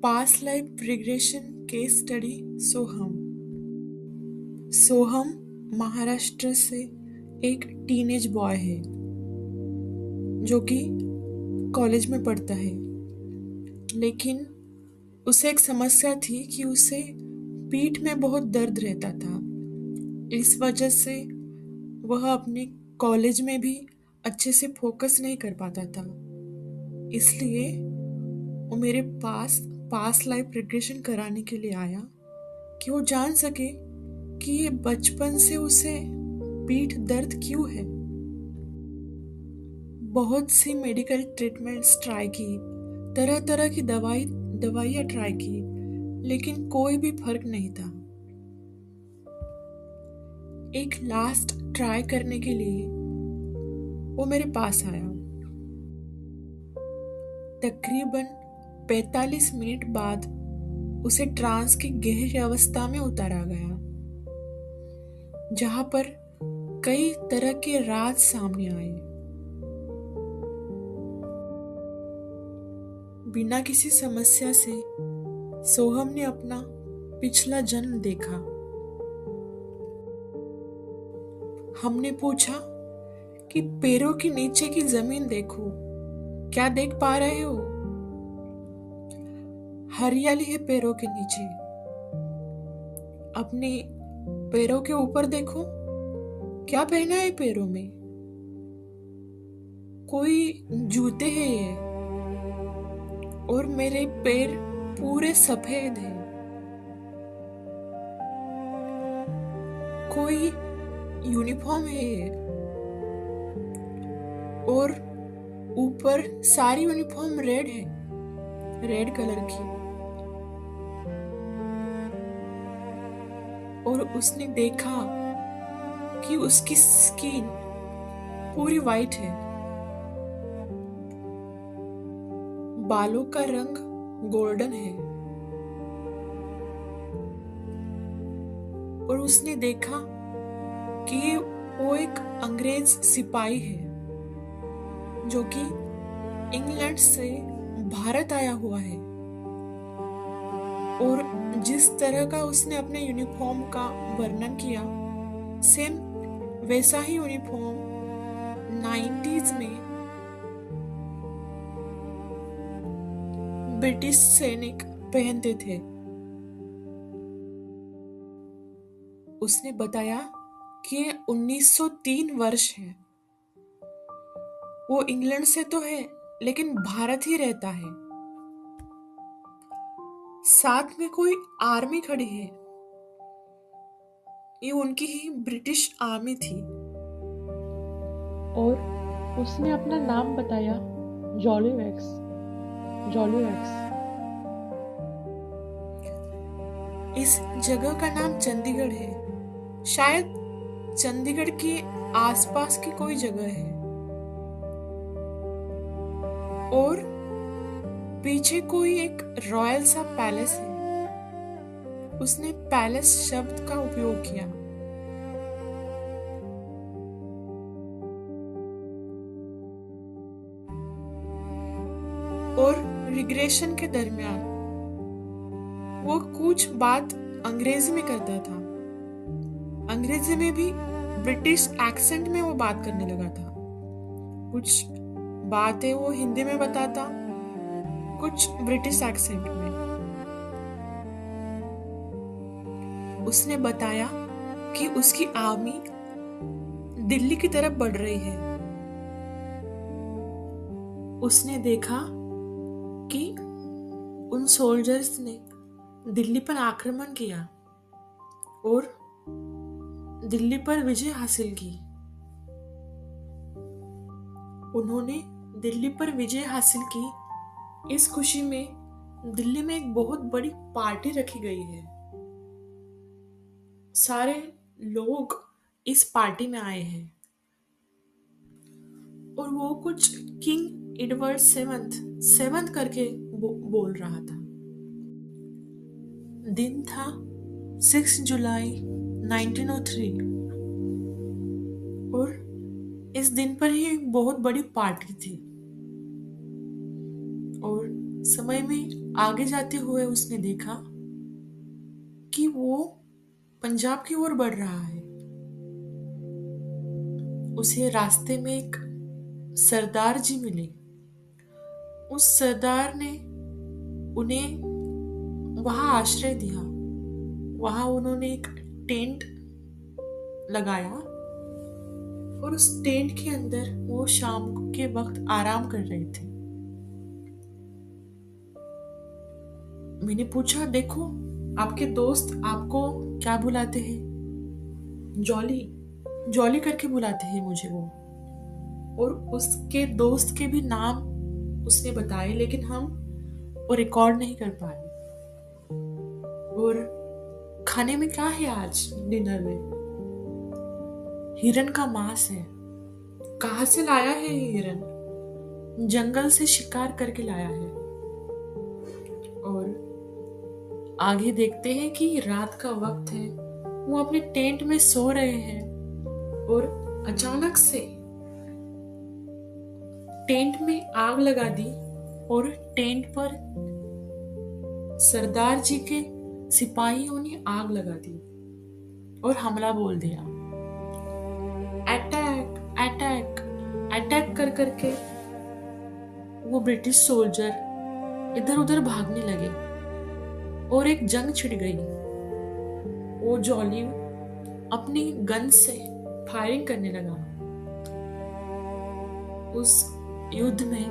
Past life regression case study. Soham Soham Maharashtra से एक teenage boy है जो कि कॉलेज में पढ़ता है। लेकिन उसे एक समस्या थी कि उसे पीठ में बहुत दर्द रहता था। इस वजह से वह अपने कॉलेज में भी अच्छे से फोकस नहीं कर पाता था। इसलिए वो मेरे पास पास्ट लाइफ रिग्रेशन कराने के लिए आया कि वो जान सके कि ये बचपन से उसे पीठ दर्द क्यों है। बहुत सी मेडिकल ट्रीटमेंट्स ट्राई की, तरह तरह की दवाइयाँ ट्राई की, लेकिन कोई भी फर्क नहीं था। एक लास्ट ट्राई करने के लिए वो मेरे पास आया। तकरीबन 45 मिनट बाद उसे ट्रांस की गहरी अवस्था में उतारा गया, जहां पर कई तरह के राज सामने आए। बिना किसी समस्या से सोहम ने अपना पिछला जन्म देखा। हमने पूछा कि पैरों के नीचे की जमीन देखो, क्या देख पा रहे हो? हरियाली है पैरों के नीचे। अपने पैरों के ऊपर देखो, क्या पहना है पैरों में? कोई जूते हैं ये, और मेरे पैर पूरे सफेद हैं। कोई यूनिफॉर्म है ये, और ऊपर सारी यूनिफॉर्म रेड है, रेड कलर की। और उसने देखा कि उसकी स्किन पूरी वाइट है, बालों का रंग गोल्डन है। और उसने देखा कि वो एक अंग्रेज सिपाही है जो कि इंग्लैंड से भारत आया हुआ है। और जिस तरह का उसने अपने यूनिफॉर्म का वर्णन किया, सेम वैसा ही यूनिफॉर्म 90s में ब्रिटिश सैनिक पहनते थे। उसने बताया कि ये 1903 वर्ष है। वो इंग्लैंड से तो है, लेकिन भारत ही रहता है। साथ में कोई आर्मी खड़ी है, ये उनकी ही ब्रिटिश आर्मी थी। और उसने अपना नाम बताया, जॉलीवैक्स। जॉलीवैक्स। इस जगह का नाम चंडीगढ़ है। शायद चंडीगढ़ के आसपास की कोई जगह है। और पीछे कोई एक रॉयल सा पैलेस है। उसने पैलेस शब्द का उपयोग किया। और रिग्रेशन के दरमियान वो कुछ बात अंग्रेजी में करता था। अंग्रेजी में भी ब्रिटिश एक्सेंट में वो बात करने लगा था। कुछ बातें वो हिंदी में बताता, कुछ ब्रिटिश एक्सेंट में। उसने बताया कि उसकी आर्मी दिल्ली की तरफ बढ़ रही है। उसने देखा कि उन सोल्जर्स ने दिल्ली पर आक्रमण किया और दिल्ली पर विजय हासिल की। उन्होंने दिल्ली पर विजय हासिल की। इस खुशी में दिल्ली में एक बहुत बड़ी पार्टी रखी गई है। सारे लोग इस पार्टी में आए हैं। और वो कुछ किंग एडवर्ड सेवंथ करके बोल रहा था। दिन था 6 जुलाई 1903। और इस दिन पर ही एक बहुत बड़ी पार्टी थी। और समय में आगे जाते हुए उसने देखा कि वो पंजाब की ओर बढ़ रहा है। उसे रास्ते में एक सरदार जी मिले। उस सरदार ने उन्हें वहां आश्रय दिया। वहां उन्होंने एक टेंट लगाया और उस टेंट के अंदर वो शाम के वक्त आराम कर रहे थे। मैंने पूछा, देखो आपके दोस्त आपको क्या बुलाते हैं? जॉली, जॉली करके बुलाते हैं मुझे वो। और उसके दोस्त के भी नाम उसने बताए, लेकिन हम वो रिकॉर्ड नहीं कर पाए। और खाने में क्या है आज डिनर में? हिरन का मांस है। कहाँ से लाया है ये हिरन? जंगल से शिकार करके लाया है। और आगे देखते हैं कि रात का वक्त है। वो अपने टेंट में सो रहे हैं और अचानक से टेंट में आग लगा दी और टेंट पर सरदार जी के सिपाहियों ने आग लगा दी और हमला बोल दिया। अटैक अटैक अटैक कर करके वो ब्रिटिश सोल्जर इधर उधर भागने लगे और एक जंग छिड़ गई। वो जॉली अपनी गन से फायरिंग करने लगा। उस युद्ध में,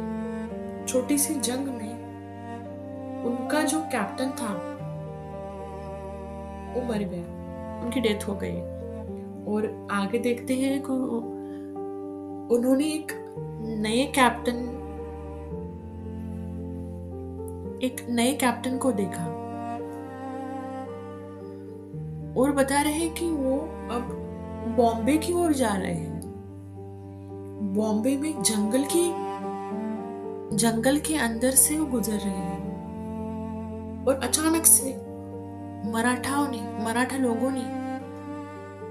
छोटी सी जंग में, उनका जो कैप्टन था वो मर गया। उनकी डेथ हो गई। और आगे देखते हैं कि उन्होंने एक नए कैप्टन को देखा और बता रहे हैं कि वो अब बॉम्बे की ओर जा रहे हैं। बॉम्बे में जंगल के अंदर से वो गुजर रहे हैं और अचानक से मराठा लोगों ने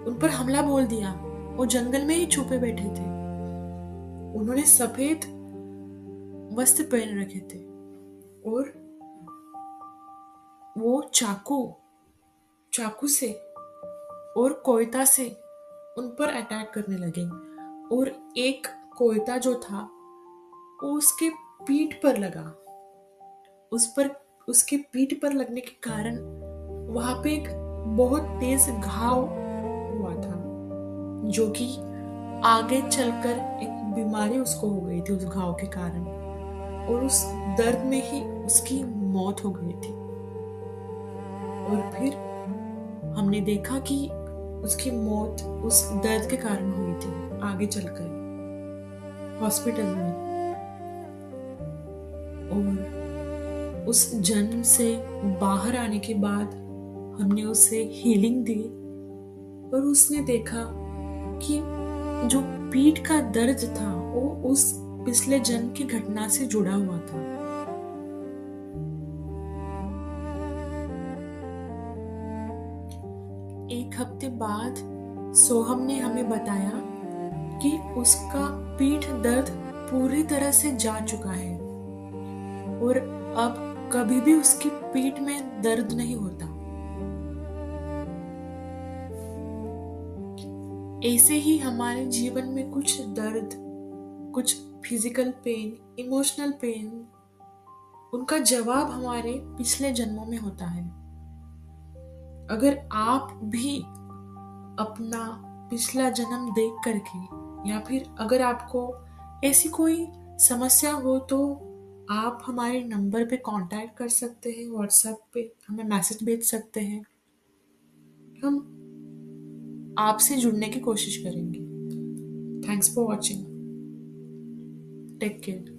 उन पर हमला बोल दिया। वो जंगल में ही छुपे बैठे थे। उन्होंने सफेद वस्त्र पहन रखे थे और वो चाकू से और कोयता से उन पर अटैक करने लगे। और एक कोयता जो था वो उसके पीठ पर लगा। उसके पीठ पर लगने के कारण वहां पे एक बहुत तेज घाव हुआ था, जो कि आगे चलकर एक बीमारी उसको हो गई थी उस घाव के कारण। और उस दर्द में ही उसकी मौत हो गई थी। और फिर हमने देखा कि उसकी मौत उस दर्द के कारण हुई थी आगे चलकर हॉस्पिटल में। और उस जन्म से बाहर आने के बाद हमने उसे हीलिंग दी और उसने देखा कि जो पीठ का दर्द था वो उस पिछले जन्म की घटना से जुड़ा हुआ था। एक हफ्ते बाद सोहम ने हमें बताया कि उसका पीठ दर्द पूरी तरह से जा चुका है और अब कभी भी उसकी पीठ में दर्द नहीं होता। ऐसे ही हमारे जीवन में कुछ दर्द, कुछ फिजिकल पेन, इमोशनल पेन, उनका जवाब हमारे पिछले जन्मों में होता है। अगर आप भी अपना पिछला जन्म देख करके, या फिर अगर आपको ऐसी कोई समस्या हो, तो आप हमारे नंबर पे कांटेक्ट कर सकते हैं। व्हाट्सएप पे हमें मैसेज भेज सकते हैं। हम आपसे जुड़ने की कोशिश करेंगे। Thanks for watching. Take care.